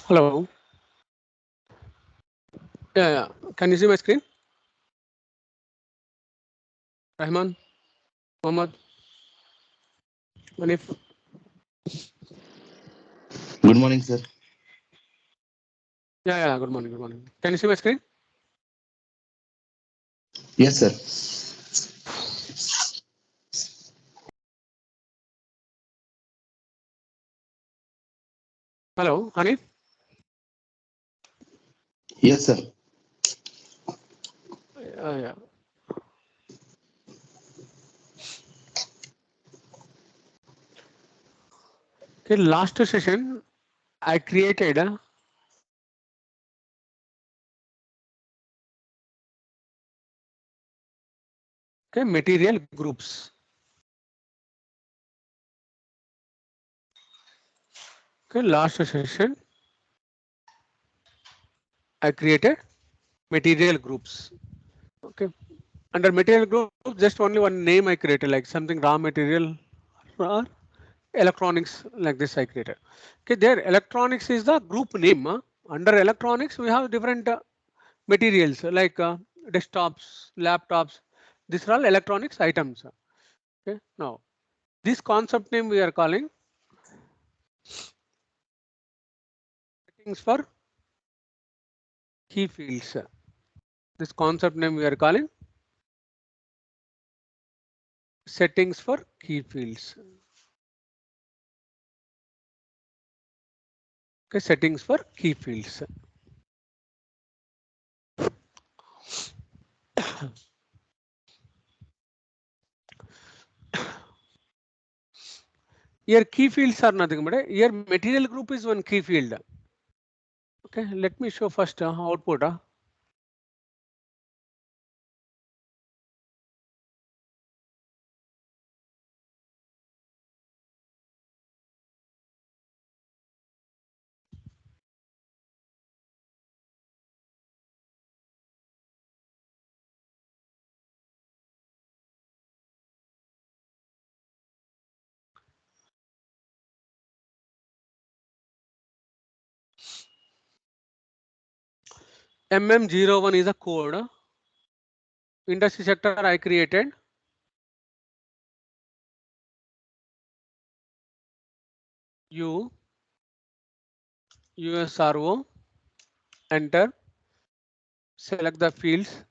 Hello. Yeah. Can you see my screen? Rahman, Mohammed, Manif. Good morning, sir. Yeah. Good morning. Good morning. Can you see my screen? Yes, sir. Hello, Hanif. Yes, sir. Yeah. Okay. Last session, I created material groups. Okay. Last session, I created material groups. Okay. Under material group, just only one name I created, like something raw material or electronics, like this I created. Okay. There, electronics is the group name. Under electronics, we have different materials like desktops, laptops. These are all electronics items. Okay. Now, this concept name we are calling settings for key fields. This concept name we are calling settings for key fields. Okay. Settings for key fields. Here key fields are nothing but here material group is one key field. Okay. Let me show first output. MM01 is a code. Industry sector I created. USRO, enter, select the fields,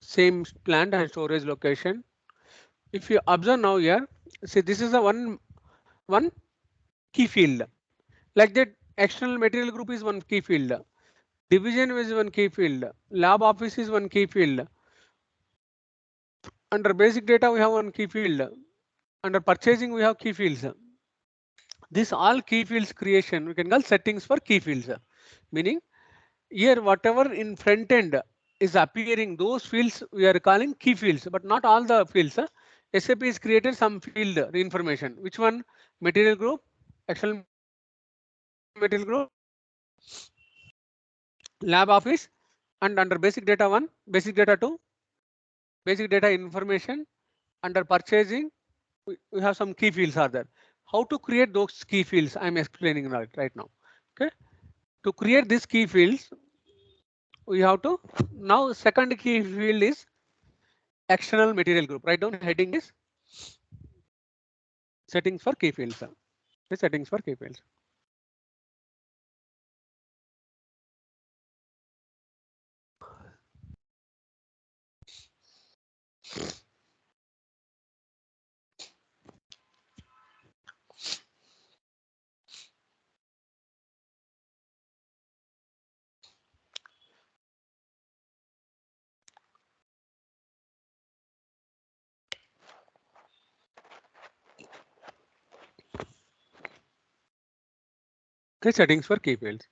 same plant and storage location. If you observe now here, see this is a one key field. Like that, external material group is one key field. Division is one key field. Lab office is one key field. Under basic data, we have one key field. Under purchasing, we have key fields. This all key fields creation, we can call settings for key fields. Meaning, here whatever in front end is appearing, those fields we are calling key fields, but not all the fields. SAP is created some field information. Which one? Material group, external material group, lab office, and under basic data 1, basic data 2, basic data information. Under purchasing, we have some key fields are there. How to create those key fields? I'm explaining right now. Okay. To create these key fields, we have to now second key field is external material group. Write down heading is settings for key fields. The settings for key fields. Okay, settings for key fields.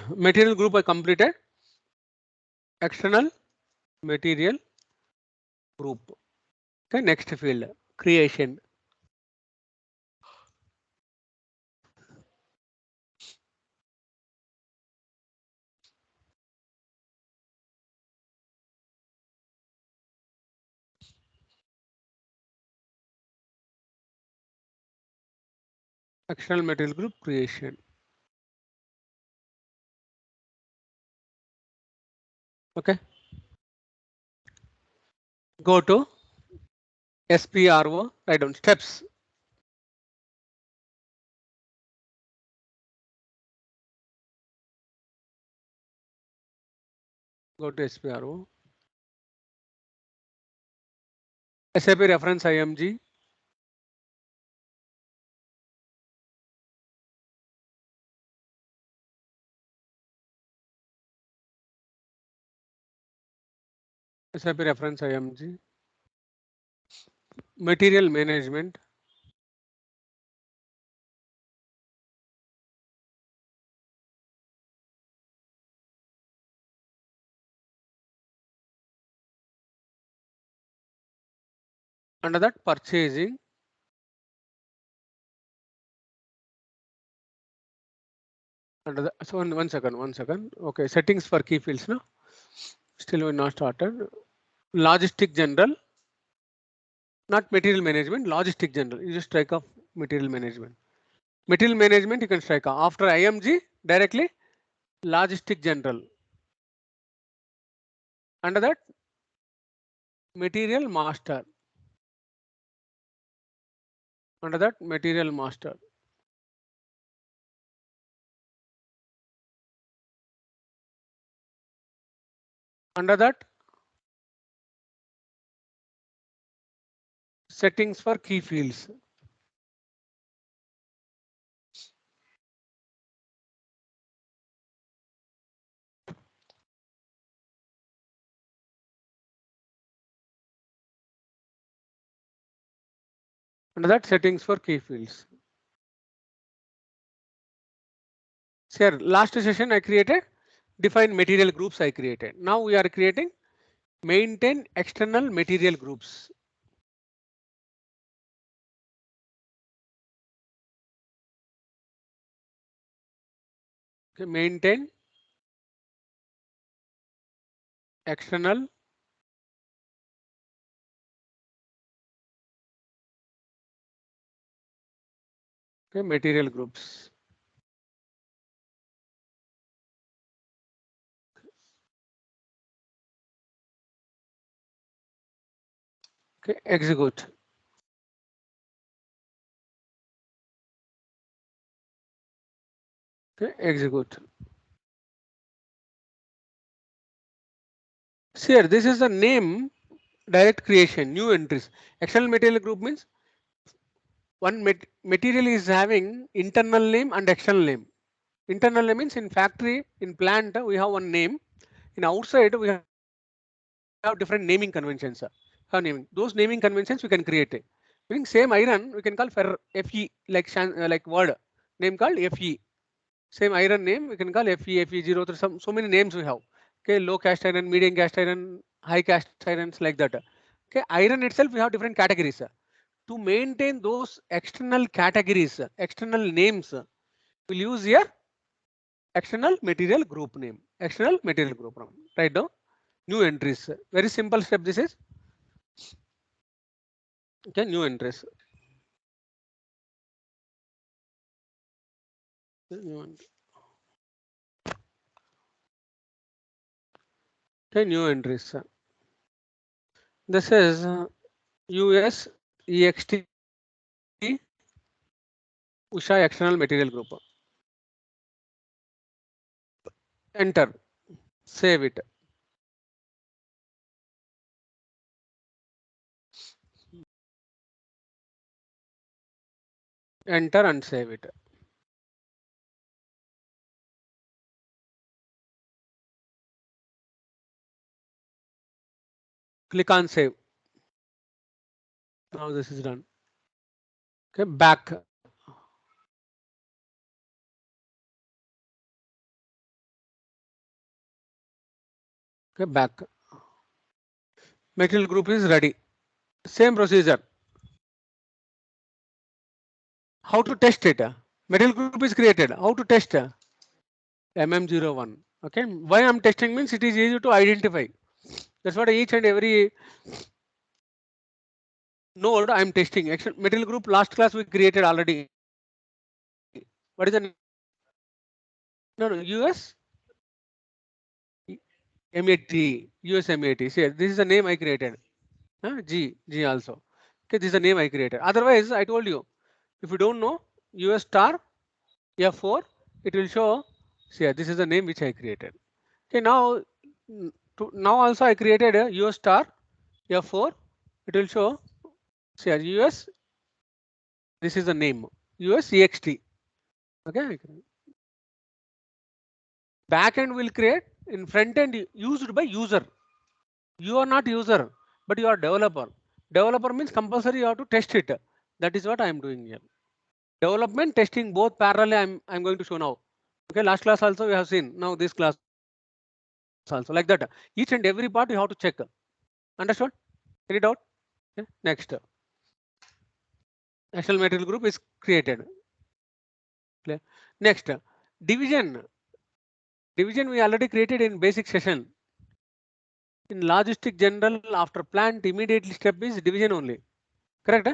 Material group I completed. External material group. Okay, next field creation. External material group creation. Okay. Go to SPRO, write down steps. Go to SPRO. SAP reference IMG. SAP reference IMG. Material management. Under that purchasing. Under the, so one second. Okay, settings for key fields. No, still we not started. Logistic general, not material management. Logistic general. You just strike off material management. Material management you can strike off. After IMG directly logistic general. Under that material master. Under that material master. Under that settings for key fields. Under that settings for key fields. Sir, last session I created define material groups I created. Now we are creating maintain external material groups. Okay, maintain external material groups. Okay, execute. Okay, execute. See here, this is the name direct creation, new entries. External material group means one material is having internal name and external name. Internal name means in factory, in plant, we have one name. In outside, we have different naming conventions. Naming. Those naming conventions we can create. Meaning same iron, we can call FE, like word name called FE. Same iron name, we can call FE, FE03, so many names we have. Okay, low cast iron, medium cast iron, high cast irons, like that. Okay, iron itself, we have different categories. To maintain those external categories, external names, we'll use here external material group name. External material group name. Right now, new entries. Very simple step. This is okay. New entries. Okay, new entries. This is US EXT Usha external material group. Enter. Save it. Enter and save it. Click on save. Now this is done. Okay, back. Okay, back. Material group is ready. Same procedure. How to test it? Material group is created. How to test? MM01. Okay, why I'm testing means it is easy to identify. That's what each and every node I'm testing. Action material group last class we created already. What is the name? No, US MAT, US MAT. See, this is the name I created. G also. Okay, this is the name I created. Otherwise, I told you, if you don't know US star F4, it will show. See, this is the name which I created. Okay, now, now also I created a US star F4. It will show. See, US. This is the name US EXT. Okay. Backend will create in front end used by user. You are not user, but you are developer. Developer means compulsory you have to test it. That is what I am doing here. Development testing both parallel. I'm going to show now. Okay, last class also we have seen. Now this class also like that. Each and every part you have to check. Understood? Any doubt? Okay. Next, actual material group is created. Clear? Next, division. Division we already created in basic session. In logistic general, after plant, immediately step is division only. Correct?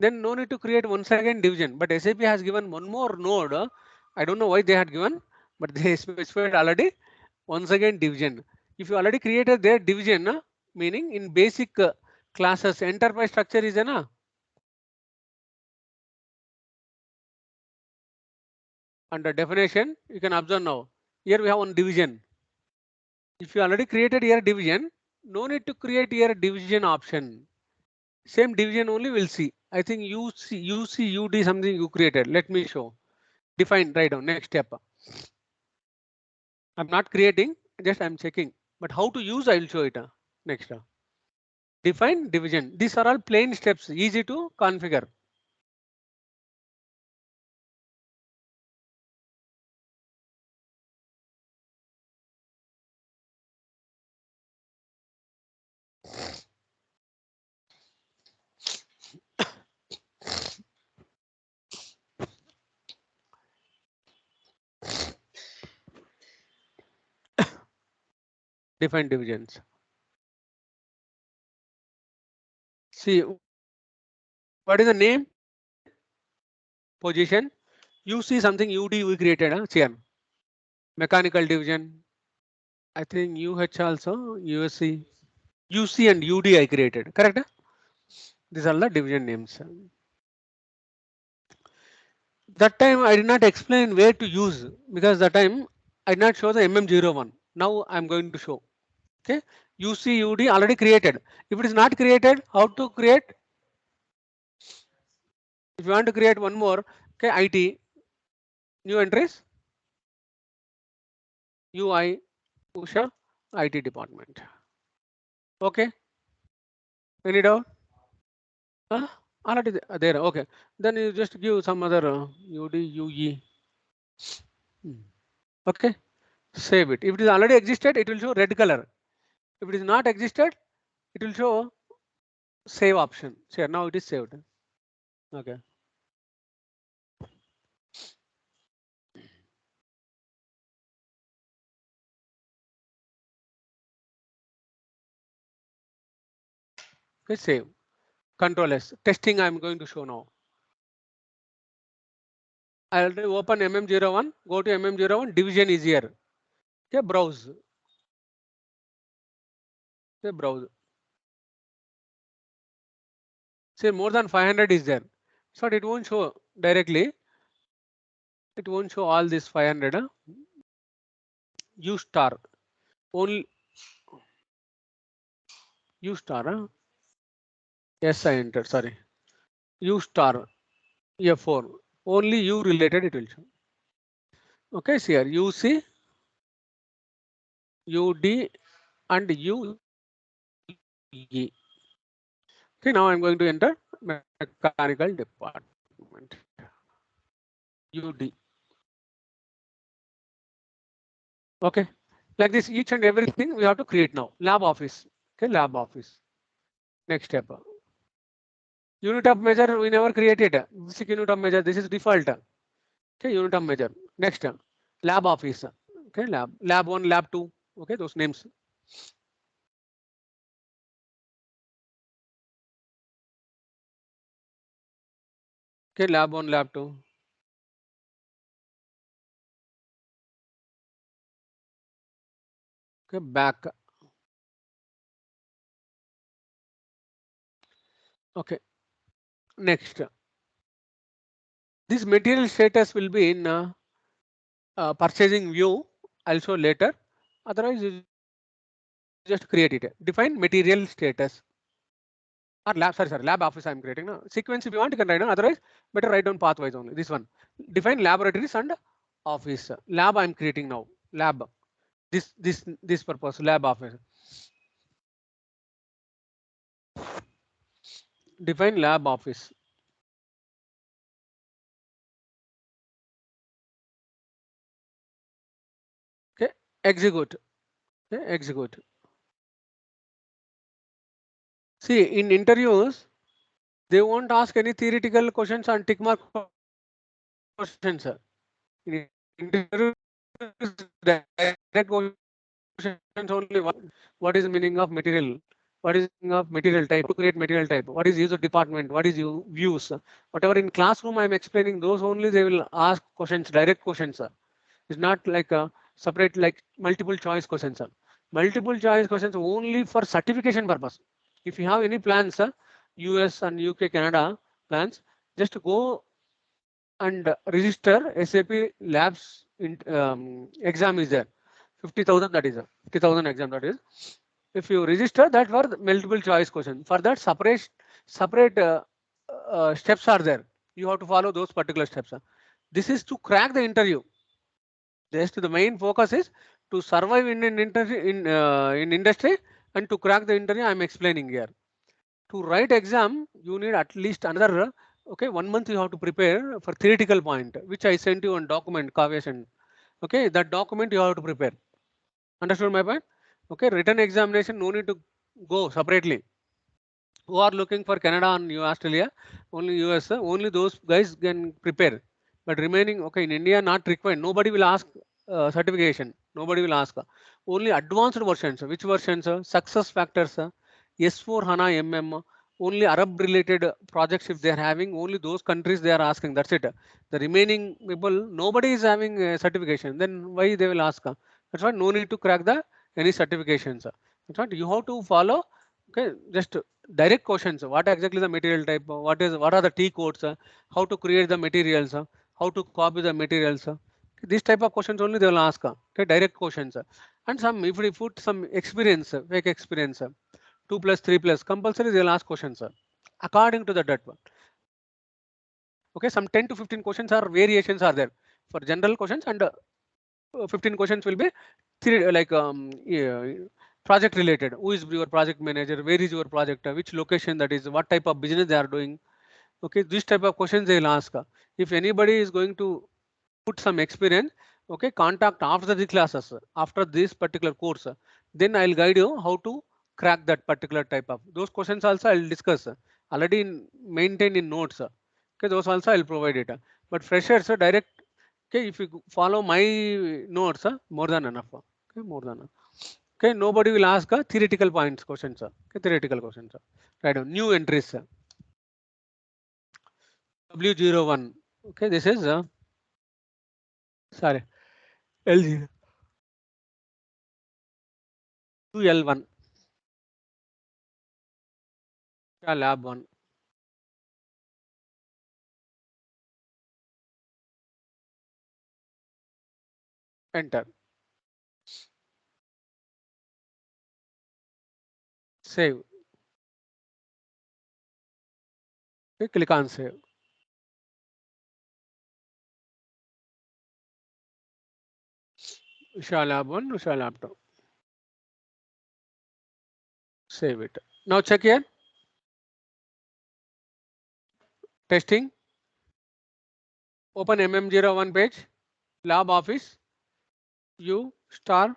Then no need to create once again division. But SAP has given one more node. I don't know why they had given, but they specified already once again division. If you already created their division, meaning in basic classes, enterprise structure is a under definition. You can observe now. Here we have one division. If you already created here division, no need to create here division option. Same division only we'll see. I think UC UD something you created. Let me show. Define right down. Next step. I'm not creating, just I'm checking. But how to use, I will show it. Next. Define division. These are all plain steps, easy to configure. Define divisions. See, what is the name? Position. You see something UD we created, here. Mechanical division. I think UH also, USC. UC and UD I created, correct? These are the division names. That time I did not explain where to use because that time I did not show the MM01. Now I'm going to show. Okay, UC UD already created. If it is not created, how to create? If you want to create one more, okay, IT, new entries, UI, Usha, IT department. Okay, any doubt? Already there. Okay, then you just give some other UD, UE. Okay, save it. If it is already existed, it will show red color. If it is not existed, it will show save option. So now it is saved. Okay. Okay, save. Control S. Testing I am going to show now. I already open MM01. Go to MM01. Division is here. Okay, browse. Okay, browse. Say more than 500 is there. So it won't show directly. It won't show all this 500. U star. Only U star. Yes, I entered. Sorry. U star. F4. Only U related it will show. Okay, see here. UC, UD and UE. Okay, now I'm going to enter mechanical department. UD. Okay, like this, each and everything we have to create now. Lab office. Okay, lab office. Next step. Unit of measure we never created. Basic unit of measure. This is default. Okay, unit of measure. Next, lab office. Okay, lab 1, lab 2. Okay, those names. Okay, lab 1, lab 2. Okay, back. Okay, next. This material status will be in purchasing view also later. Otherwise, you just create it. Define material status. Or lab, sorry, lab office I'm creating. No? Sequence if you want, you can write down. Otherwise, better write down pathwise only. This one. Define laboratories and office. Lab I'm creating now. Lab. This purpose. Lab office. Define lab office. Okay. Execute. Okay. Execute. See, in interviews, they won't ask any theoretical questions and tick mark questions. In interviews, direct questions only. What is the meaning of material? What is the meaning of material type? To create material type. What is user department? What is you views? Whatever in classroom I'm explaining, those only they will ask questions, direct questions. It's not like a separate like multiple choice questions. Multiple choice questions only for certification purpose. If you have any plans, US and UK, Canada plans, just go and register SAP Labs exam is there. 50,000 that is 50,000 exam that is. If you register that for the multiple choice question, for that separate steps are there. You have to follow those particular steps. This is to crack the interview. Just the main focus is to survive in an interview in industry and to crack the interview. I'm explaining here. To write exam, you need at least another 1 month you have to prepare for theoretical point, which I sent you on document Kavya. Okay, that document you have to prepare. Understood my point? Okay, written examination no need to go separately. Who are looking for Canada and Australia, only US, only those guys can prepare. But remaining, okay, in India not required. Nobody will ask certification. Nobody will ask. Only advanced versions. Which versions? Success factors. S4 HANA MM. Only Arab related projects if they are having, only those countries they are asking. That's it. The remaining people, nobody is having certification. Then why they will ask? That's why no need to crack the any certifications. That's what you have to follow. Okay, just direct questions. What exactly the material type? What are the T codes? How to create the materials? How to copy the materials? This type of questions only they will ask. Okay, direct questions. And some if we put some experience, fake experience, 2 plus 3 plus, compulsory they will ask questions. According to that one. Okay, some 10 to 15 questions are variations are there for general questions, and 15 questions will be like yeah, project related. Who is your project manager? Where is your project? Which location that is? What type of business they are doing? Okay, this type of questions they will ask. If anybody is going to put some experience, okay, contact after the classes, after this particular course, then I'll guide you how to crack that particular type of those questions. Also, I'll discuss already maintained in notes. Okay, those also I'll provide it. But freshers direct. Okay, if you follow my notes, more than enough. Okay, more than enough. Okay, nobody will ask theoretical points questions. Okay, theoretical questions. Right on new entries. W01. Okay, this is sorry L0 L1 lab 1. Enter. Save. Okay, click on save. Usha lab 1, Usha lab 2. Save it. Now check here. Testing. Open MM01 page. Lab office. U star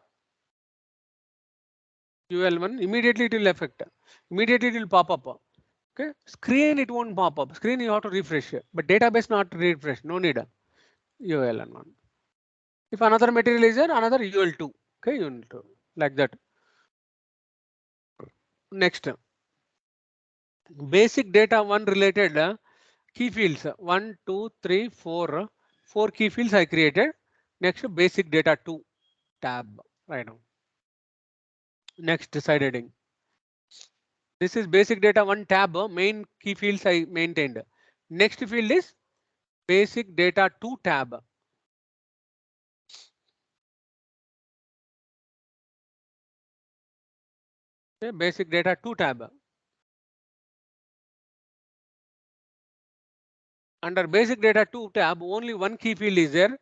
UL1. Immediately it will affect. Immediately it will pop up. Okay. Screen it won't pop up. Screen you have to refresh. But database not refresh. No need. UL1. If another material is there, another UL2. Okay, UL2. Like that. Next. Basic data 1 related key fields 1, 2, 3, 4. 4 key fields I created. Next basic data 2 tab right now. Next, side heading. This is basic data one tab, main key fields I maintained. Next field is basic data 2 tab. Okay, basic data 2 tab. Under basic data 2 tab, only one key field is there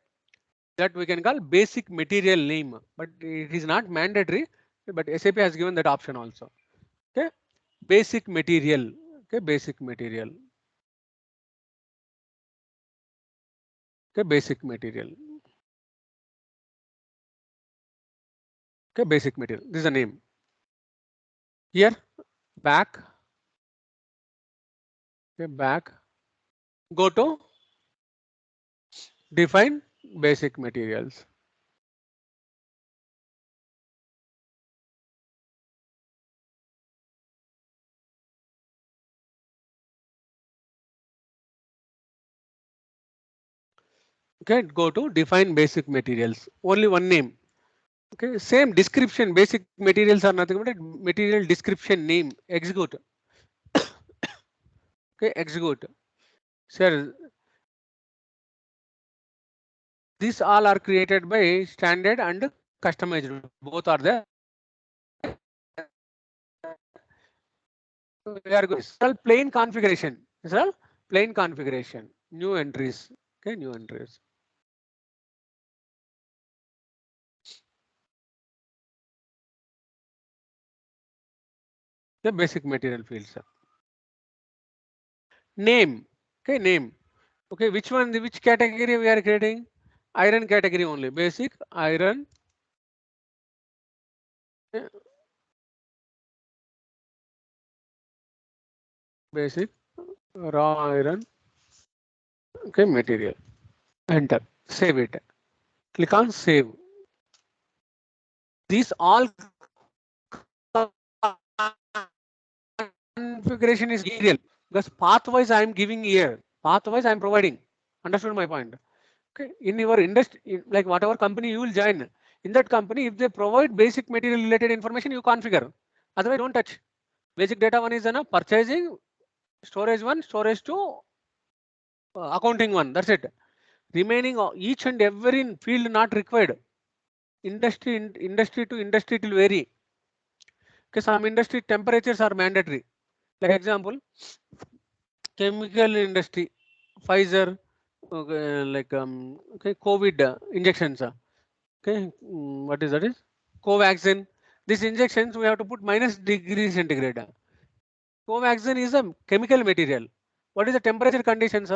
that we can call basic material name, but it is not mandatory, but SAP has given that option also. Okay, basic material. Okay, basic material. Okay, basic material. Okay, basic material. This is the name. Here, back. Okay, back. Go to define basic materials. Okay, go to define basic materials. Only one name. Okay, same description. Basic materials are nothing but material description name. Execute. Okay, execute. Sir, these all are created by standard and customized. Both are there. We are going to plain configuration. This is all plain configuration. New entries. Okay, new entries. The basic material fields. Name. Okay, name. Okay, which one? Which category we are creating? Iron category only. Basic iron. Okay, basic raw iron. Okay, material. Enter. Save it. Click on save. These all configuration is real because pathwise I am giving here. Pathwise I am providing. Understood my point? Okay. In your industry, like whatever company you will join, in that company, if they provide basic material related information, you configure. Otherwise, don't touch. Basic data one is purchasing, storage one, storage two, accounting one. That's it. Remaining each and every field not required. Industry to industry it will vary. Okay, some industry temperatures are mandatory. Like example, chemical industry, Pfizer, okay, like okay, COVID injections. Okay, what is that? Is Covaxin. These injections we have to put minus degree centigrade. Covaxin is a chemical material. What is the temperature conditions?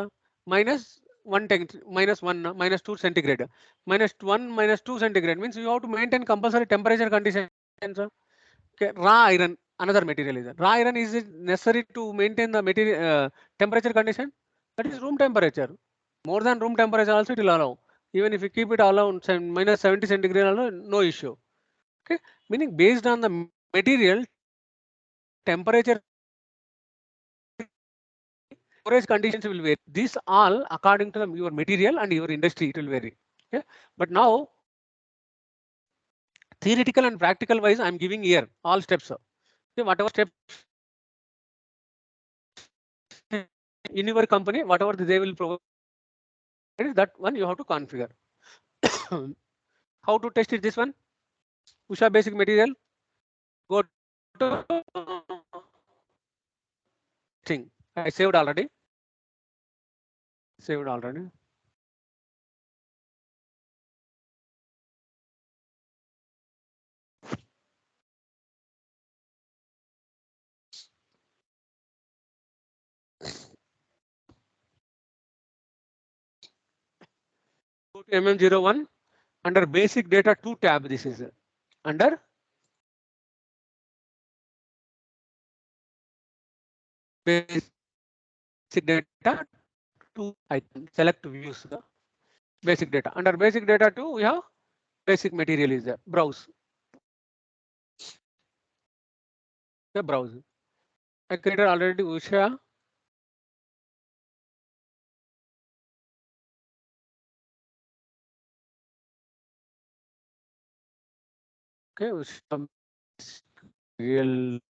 Minus minus one, minus two centigrade. Minus one, minus two centigrade means you have to maintain compulsory temperature conditions. Okay, raw iron, another material is that. Raw iron is it necessary to maintain the material temperature condition? That is room temperature. More than room temperature also it will allow. Even if you keep it allowed minus 70 centigrade, allow, no issue. Okay, meaning based on the material temperature storage conditions will vary. These all according to your material and your industry it will vary. Okay, but now theoretical and practical wise, I am giving here all steps. Okay, whatever steps in your company, whatever they will provide, that one you have to configure. How to test it? This one, Usha basic material. Go to thing. I saved already. Saved already. Go to MM01 under basic data 2 tab. This is under basic data 2. I select views. Basic data. Under basic data 2, we have basic material is there. Browse. The browse. I created already Usha. Okay, Usha This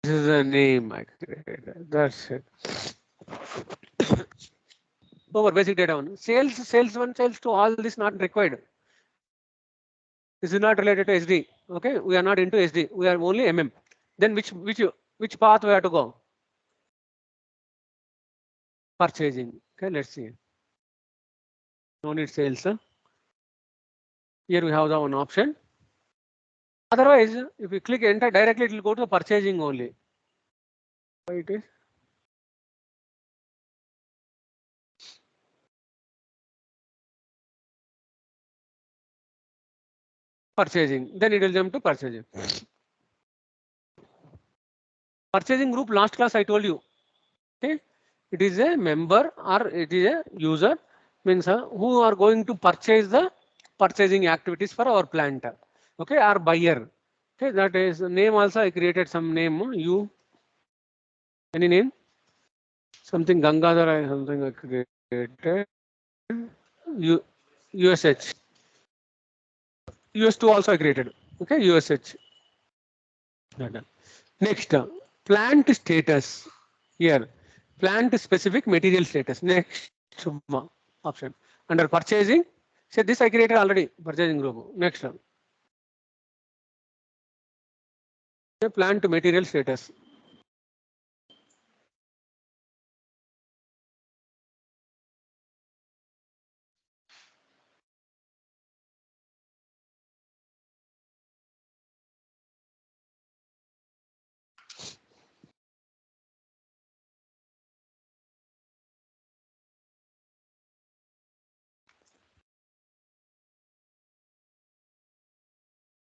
is the name I created. That's it. Over basic data one. Sales one, sales two, all this not required. This is not related to SD. Okay, we are not into SD. We are only MM. Then which path we have to go? Purchasing. Okay, let's see. No need sales. Huh? Here we have the one option. Otherwise, if you click enter directly, it will go to the purchasing only. Why it is? Purchasing. Then it will jump to purchasing. Purchasing group last class I told you. Okay, it is a member or it is a user, means who are going to purchase the purchasing activities for our plant. Okay, or buyer. Okay, that is name also I created some name. You any name? Something Gangadhar something I created. USH. US2 also I created. Okay, USH. Next, plant status. Here, plant specific material status. Next option. Under purchasing, say this I created already, purchasing group. Next, plant material status.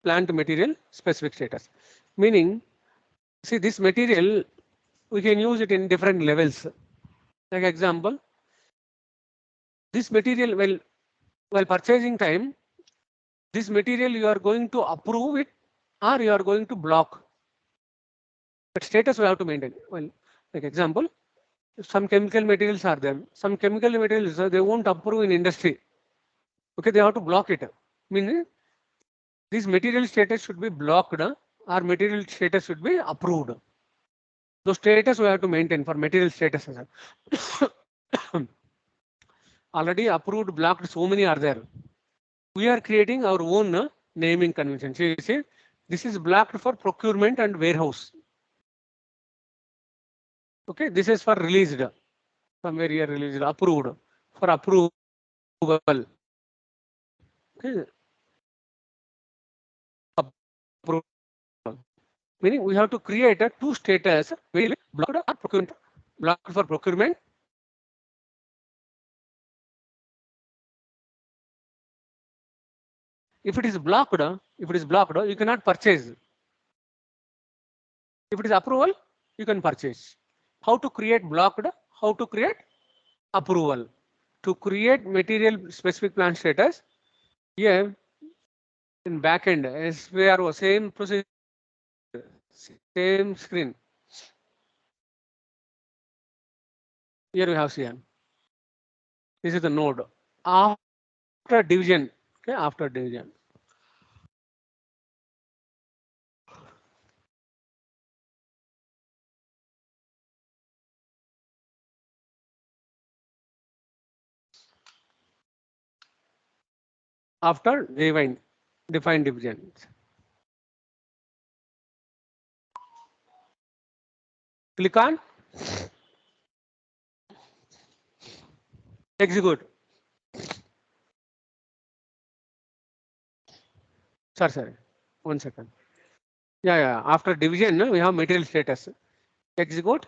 Plant material specific status. Meaning, see this material, we can use it in different levels. Like example, this material, while purchasing time, this material you are going to approve it or you are going to block. But status we have to maintain. Well, like example, some chemical materials are there. Some chemical materials they won't approve in industry. Okay, they have to block it. Meaning this material status should be blocked or material status should be approved. Those status we have to maintain for material status. Already approved, blocked, so many are there. We are creating our own naming convention. See, this is blocked for procurement and warehouse. Okay, this is for released. Somewhere here released, approved for approval. Okay. Approval. Meaning we have to create a two status, blocked or procurement. Blocked for procurement. If it is blocked, you cannot purchase. If it is approval, you can purchase. How to create blocked? How to create approval? To create material specific plant status, here in backend, SVRO, same procedure, same screen. Here we have CN. This is the node. After division, okay, after division. After define division. Click on execute. Sorry, 1 second. Yeah. After division, we have material status. Execute.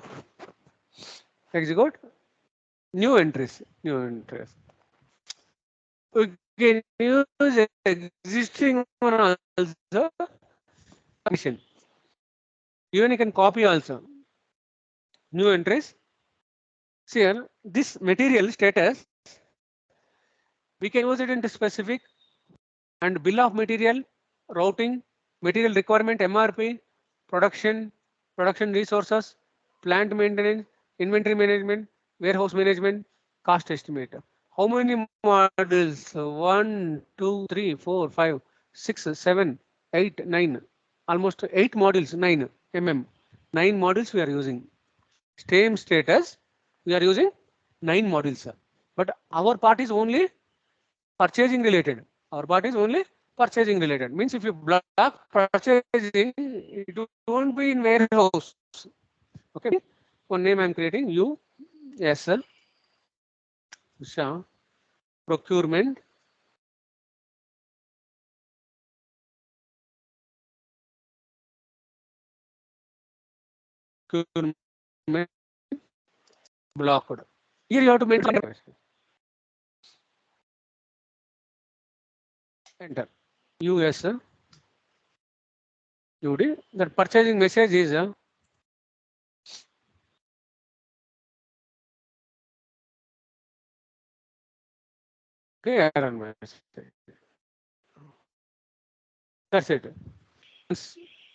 New entries. We can use existing one also. Even you can copy also. New entries. See here, this material status, we can use it into specific and bill of material, routing, material requirement, MRP, production resources, plant maintenance, inventory management, warehouse management, cost estimate. How many modules? 1, 2, 3, 4, 5, 6, 7, 8, 9. almost 8 modules, 9 9 modules we are using. Same status, we are using 9 modules. But our part is only purchasing related. Our part is only purchasing related. Means if you block purchasing, it won't be in warehouse. Okay. One name I'm creating USL procurement. Blocked. Here you have to mention enter US UD. That purchasing message is okay, error message. That's it.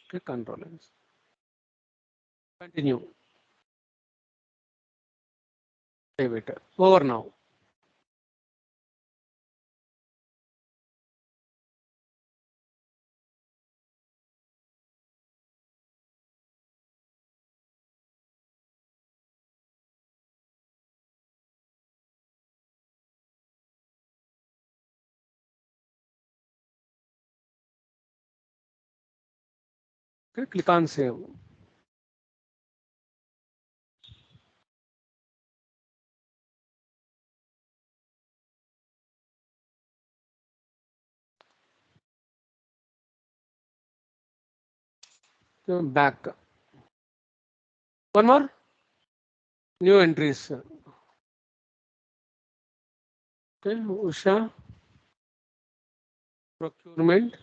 Click control. Continue. Save it. Over now. Okay, click on save. Go back. One more. New entries. Okay, Usha procurement.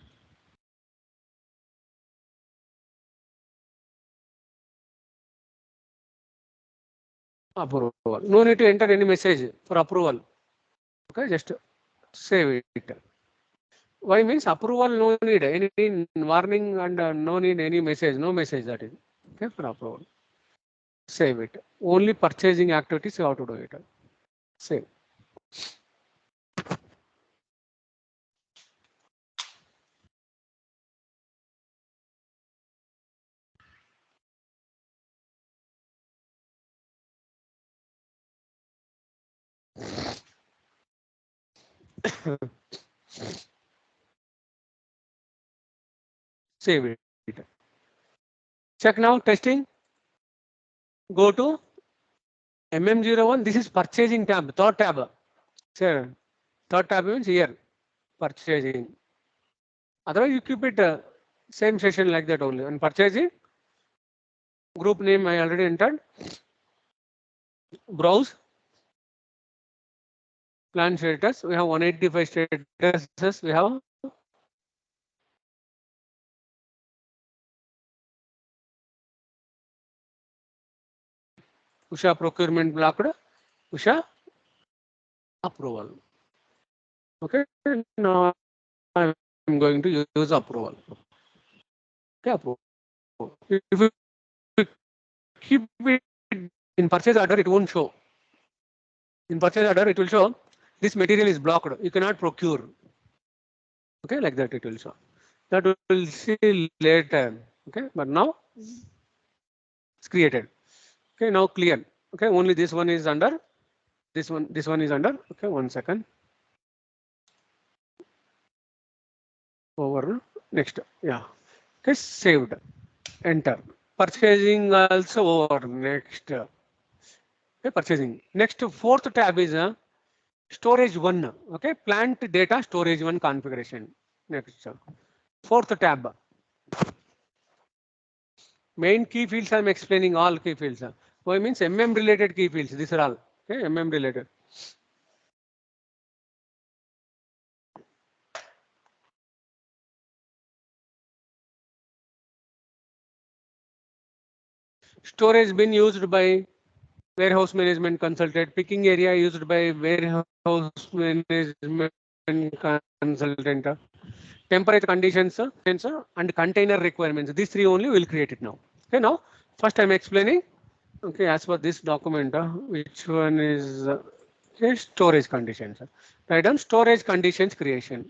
Approval. No need to enter any message for approval. Okay, just save it. Why means approval no need any warning and no need any message, no message that is. Okay, for approval. Save it. Only purchasing activities you have to do it. Save. Save it. Check now testing. Go to MM01. This is purchasing tab, third tab. Sir, third tab means here purchasing. Otherwise, you keep it same session like that only. And purchasing group name I already entered. Browse. Plan status. We have 185 statuses. We have Usha procurement blocked. Usha approval. Okay. Now I'm going to use approval. Okay, approval. If you keep it in purchase order, it won't show. In purchase order, it will show this material is blocked. You cannot procure. Okay, like that it will show. That we will see later. Okay, but now it's created. Okay, now clear. Okay, only this one is under. This one is under. Okay, 1 second. Over next. Yeah. Okay, saved. Enter. Purchasing also over next. Okay, purchasing. Next fourth tab is storage 1. Okay, plant data storage 1 configuration. Next. Fourth tab. Main key fields I'm explaining all key fields. Why means MM related key fields. These are all. Okay, MM related. Storage bin used by warehouse management consultant. Picking area used by warehouse management consultant. Temperature conditions and container requirements. These three only will create it now. Okay, now first I'm explaining. Okay, as per this document, which one is okay, storage conditions. Write down storage conditions creation.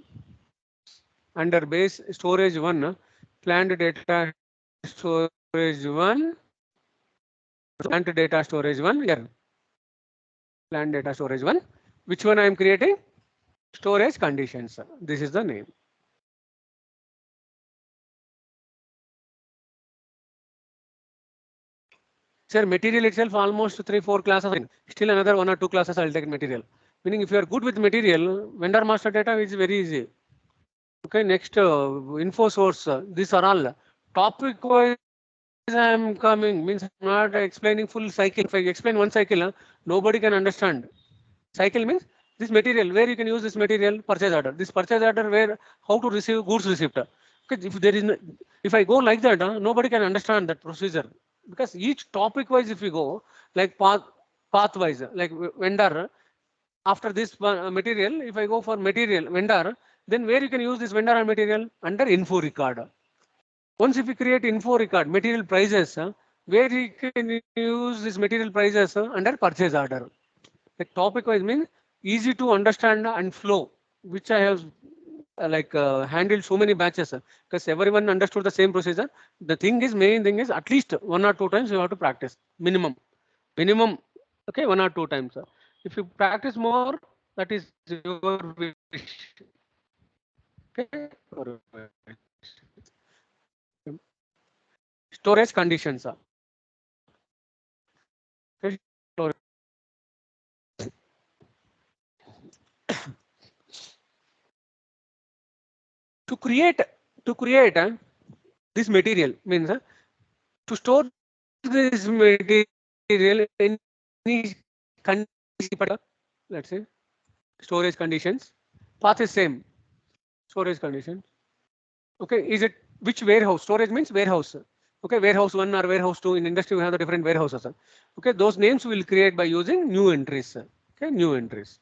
Under base storage 1, planned data storage 1, planned data storage 1 here, planned data storage 1. Which one I am creating? Storage conditions. This is the name. Sir, material itself almost 3-4 classes. Still another 1 or 2 classes I'll take material. Meaning if you are good with material, vendor master data is very easy. Okay, next info source. These are all topic wise. I am coming means I'm not explaining full cycle. If I explain one cycle, nobody can understand. Cycle means this material where you can use this material, purchase order. This purchase order where how to receive goods receipt. Okay, if there is no, if I go like that, nobody can understand that procedure because each topic wise if you go like path wise like vendor after this material, if I go for material vendor, then where you can use this vendor and material under info record. Once if you create info record material prices, where you can use this material prices under purchase order. Like topic wise means easy to understand and flow, which I have handled so many batches because everyone understood the same procedure. The thing is, main thing is at least 1 or 2 times you have to practice minimum. Okay, 1 or 2 times. If you practice more, that is your wish. Okay. Storage conditions. Okay. To create this material means to store this material in any condition, let's say storage conditions, path is same, storage condition. Okay, is it which warehouse? Storage means warehouse. Okay, warehouse 1 or warehouse 2 in industry we have the different warehouses. Okay, those names will create by using new entries. Okay, new entries.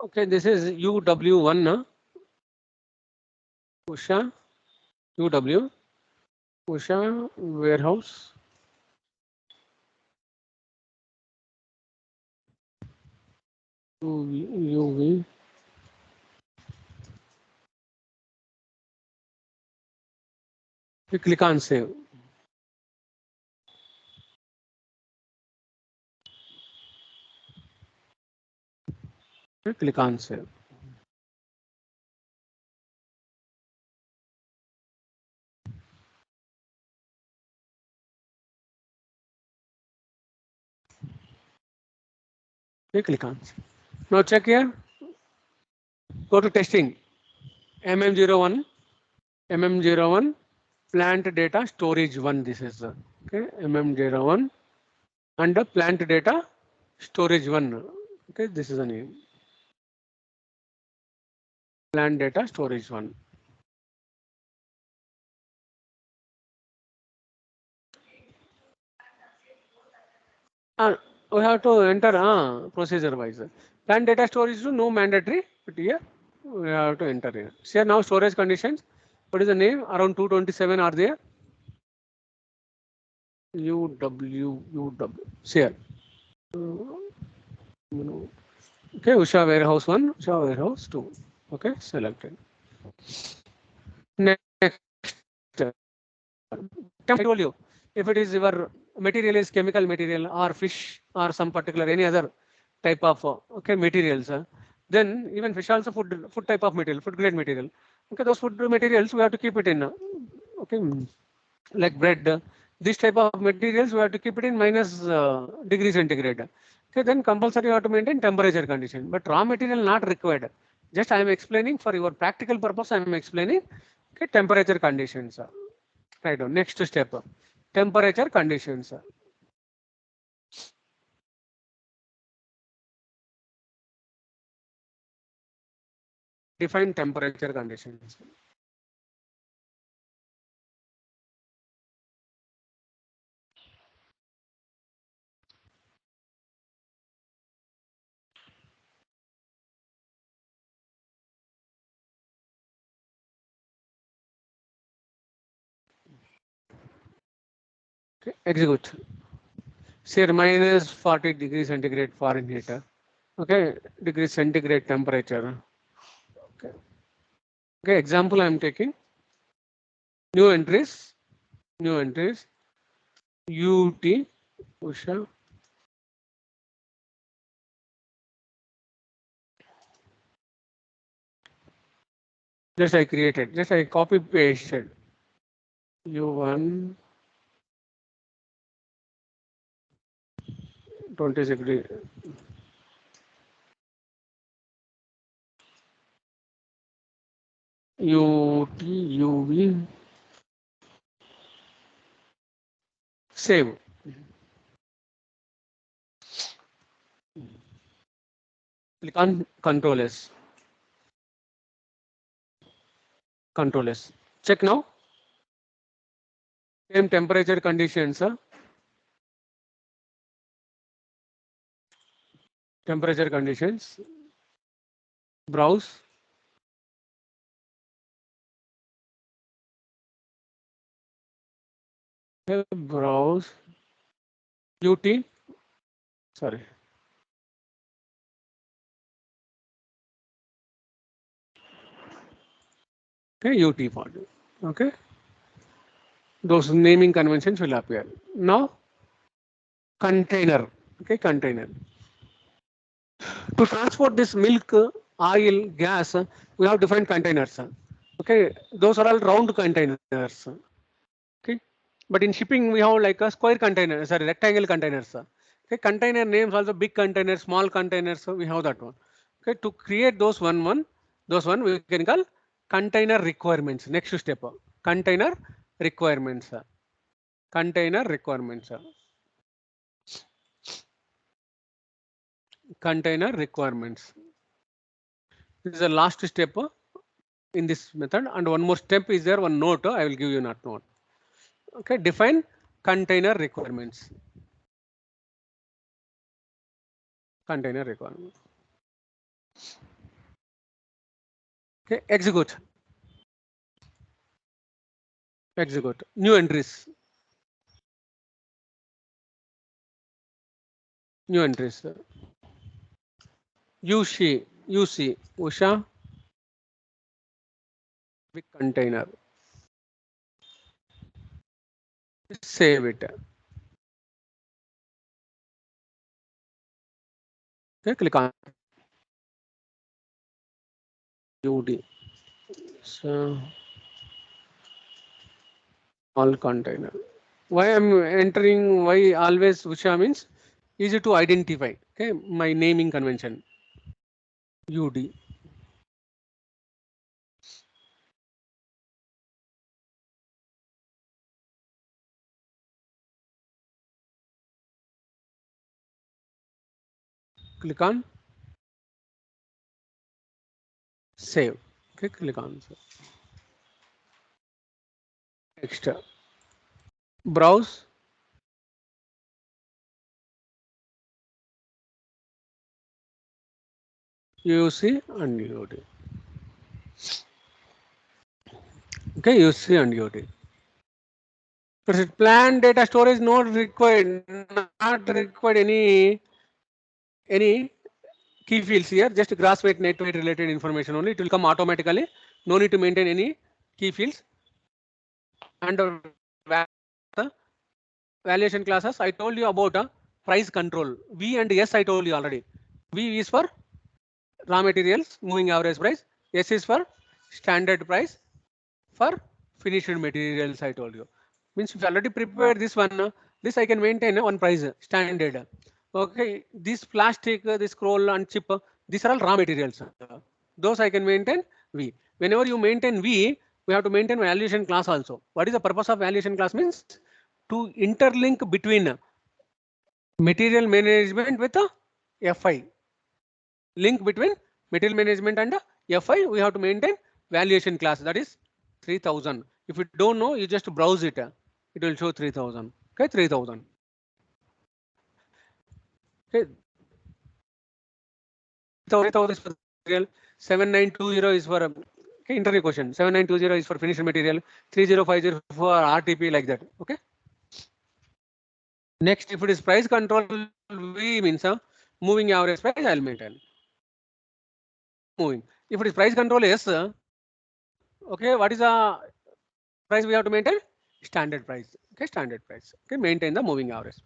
Okay, this is UW1, Usha, UW, Usha warehouse. UV. You click on save. You click on save. You click on save. Now check here. Go to testing. MM01, MM01, plant data storage 1. This is okay. MM01 and the plant data storage 1. Okay, this is the name. Plant data storage 1. We have to enter procedure wise. Plant data storage is no mandatory, but here we have to enter here. See now storage conditions. What is the name? Around 227 are there. UW. See here. Okay, Usha warehouse 1, Usha warehouse 2. Okay, selected. Next, I told you, if it is your material is chemical material or fish or some particular any other type of okay materials, then even fish also food type of material, food grade material. Okay, those food materials we have to keep it in okay, like bread. This type of materials we have to keep it in minus degree centigrade. Okay, then compulsory you have to maintain temperature condition, but raw material not required. Just I am explaining for your practical purpose. I am explaining okay temperature conditions. Right on. Next step, temperature conditions. Define temperature conditions. Okay, execute. Say minus 40 degrees centigrade Fahrenheit. Okay, degree centigrade temperature. Okay, okay. Example I am taking. New entries. UT Usha. Just I created. Just I copy pasted. U1 26 degree. UT UV. Save. Click on Control S. Control S. Check now. Same temperature conditions. Temperature conditions. Browse. Browse. UT. Sorry. Okay, UT font. Okay. Those naming conventions will appear. Now, container. Okay, container. To transport this milk, oil, gas, we have different containers. Okay, those are all round containers. Okay, but in shipping we have like a square container, sorry, rectangle containers. Okay, container names also big containers, small containers. So we have that one. Okay, to create those those one we can call container requirements. Next step, container requirements. Container requirements. Container requirements. This is the last step in this method, and one more step is there, one note. I will give you that note. Okay, define container requirements. Container requirements. Okay, execute. Execute. New entries. New entries. UC Usha big container. Save it. Okay, click on UD. So all container. Why I'm entering? Why always Usha means easy to identify. Okay, my naming convention. UD. Click on save. Okay, click on save. Next, browse. UC and UD. Okay, UC and UD. Plan data storage not required. Not required any key fields here. Just gross weight, net weight related information only. It will come automatically. No need to maintain any key fields. And the valuation classes. I told you about price control. V and S I told you already. V is for raw materials, moving average price. S is for standard price. For finished materials, I told you. Means if you already prepared this one, this I can maintain one price standard. Okay, this plastic, this scroll and chip, these are all raw materials. Those I can maintain V. Whenever you maintain V, we have to maintain valuation class also. What is the purpose of valuation class? Means to interlink between material management with FI. Link between material management and FI, we have to maintain valuation class, that is 3000. If you don't know, you just browse it. It will show 3000. Okay, 3000. Okay, 3000 is for material. 7920 is for okay, interview question. 7920 is for finished material. 3050 for RTP, like that. Okay. Next, if it is price control, V means moving average price I'll maintain. Moving. If it is price control, yes. Okay, what is the price we have to maintain? Standard price. Okay, standard price. Okay, maintain the moving average.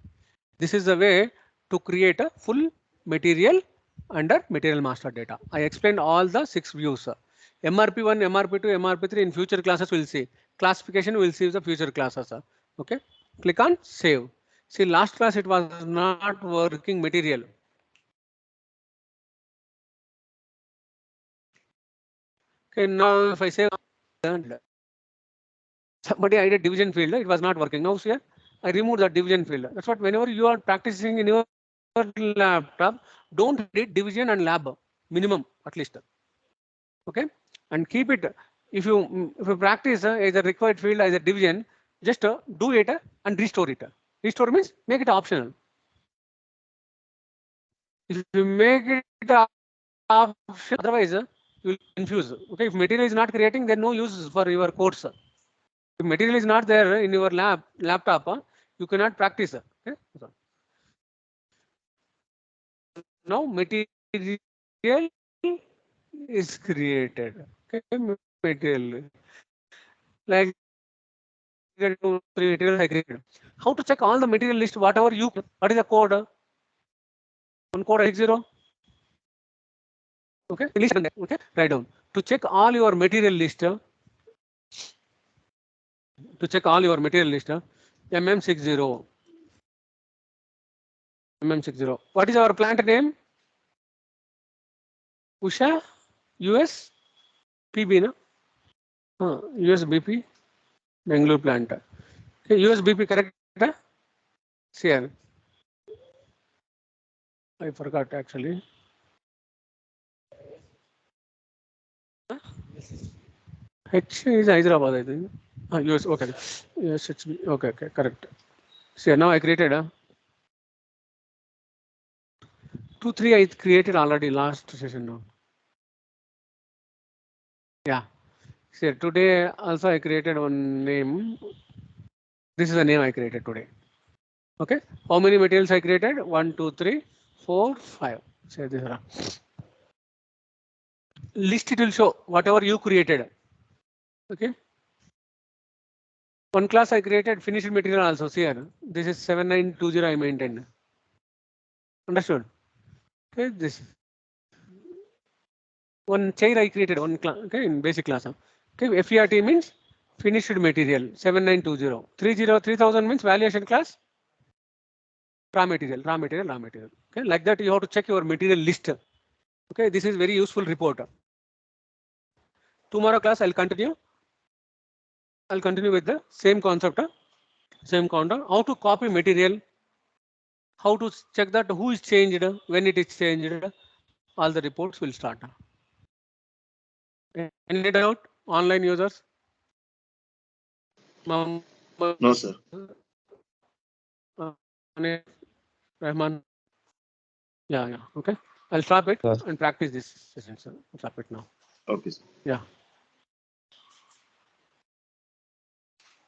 This is the way to create a full material under material master data. I explained all the 6 views. MRP1, MRP2, MRP3 in future classes we'll see. Classification we'll see the future classes. Okay, click on save. See, last class it was not working material. Okay, now if I say somebody added division field, it was not working. Now here I remove that division field. That's what whenever you are practicing in your laptop, don't edit division and lab minimum at least. Okay, and keep it. If you practice either required field as a division, just do it and restore it. Restore means make it optional. If you make it optional, otherwise you will confuse. Okay, if material is not creating, then no use for your course. If material is not there in your laptop, you cannot practice. Okay? Now material is created. Okay, material like material I created. How to check all the material list? Whatever you, what is the code? One code 60. Okay, list. Okay, write down to check all your material list. To check all your material list, MM60. MM60. What is our plant name? Usha US PB, no? US BP Bangalore plant. Okay, US BP correct? Here. I forgot actually. H is Hyderabad, I think. US, okay. Yes, it's okay, okay, correct. See, now I created a 2-3 I created already last session now. Yeah. See, today also I created one name. This is the name I created today. Okay. How many materials I created? 1, 2, 3, 4, 5. Say this. List it will show whatever you created. Okay. One class I created finished material also. See here. This is 7920 I maintained. Understood? Okay. This one chair I created one class. Okay, in basic class. Okay. FERT means finished material 7920. 3000 means valuation class. Raw material. Okay, like that you have to check your material list. Okay, this is very useful report. Tomorrow class I'll continue. I'll continue with the same concept. Same concept. How to copy material. How to check that who is changed, when it is changed. All the reports will start. Any doubt? Online users? No, sir. Rahman. Yeah. Okay. I'll stop it Sir. and practice this session. Sir. Stop it now. Okay, sir. Yeah.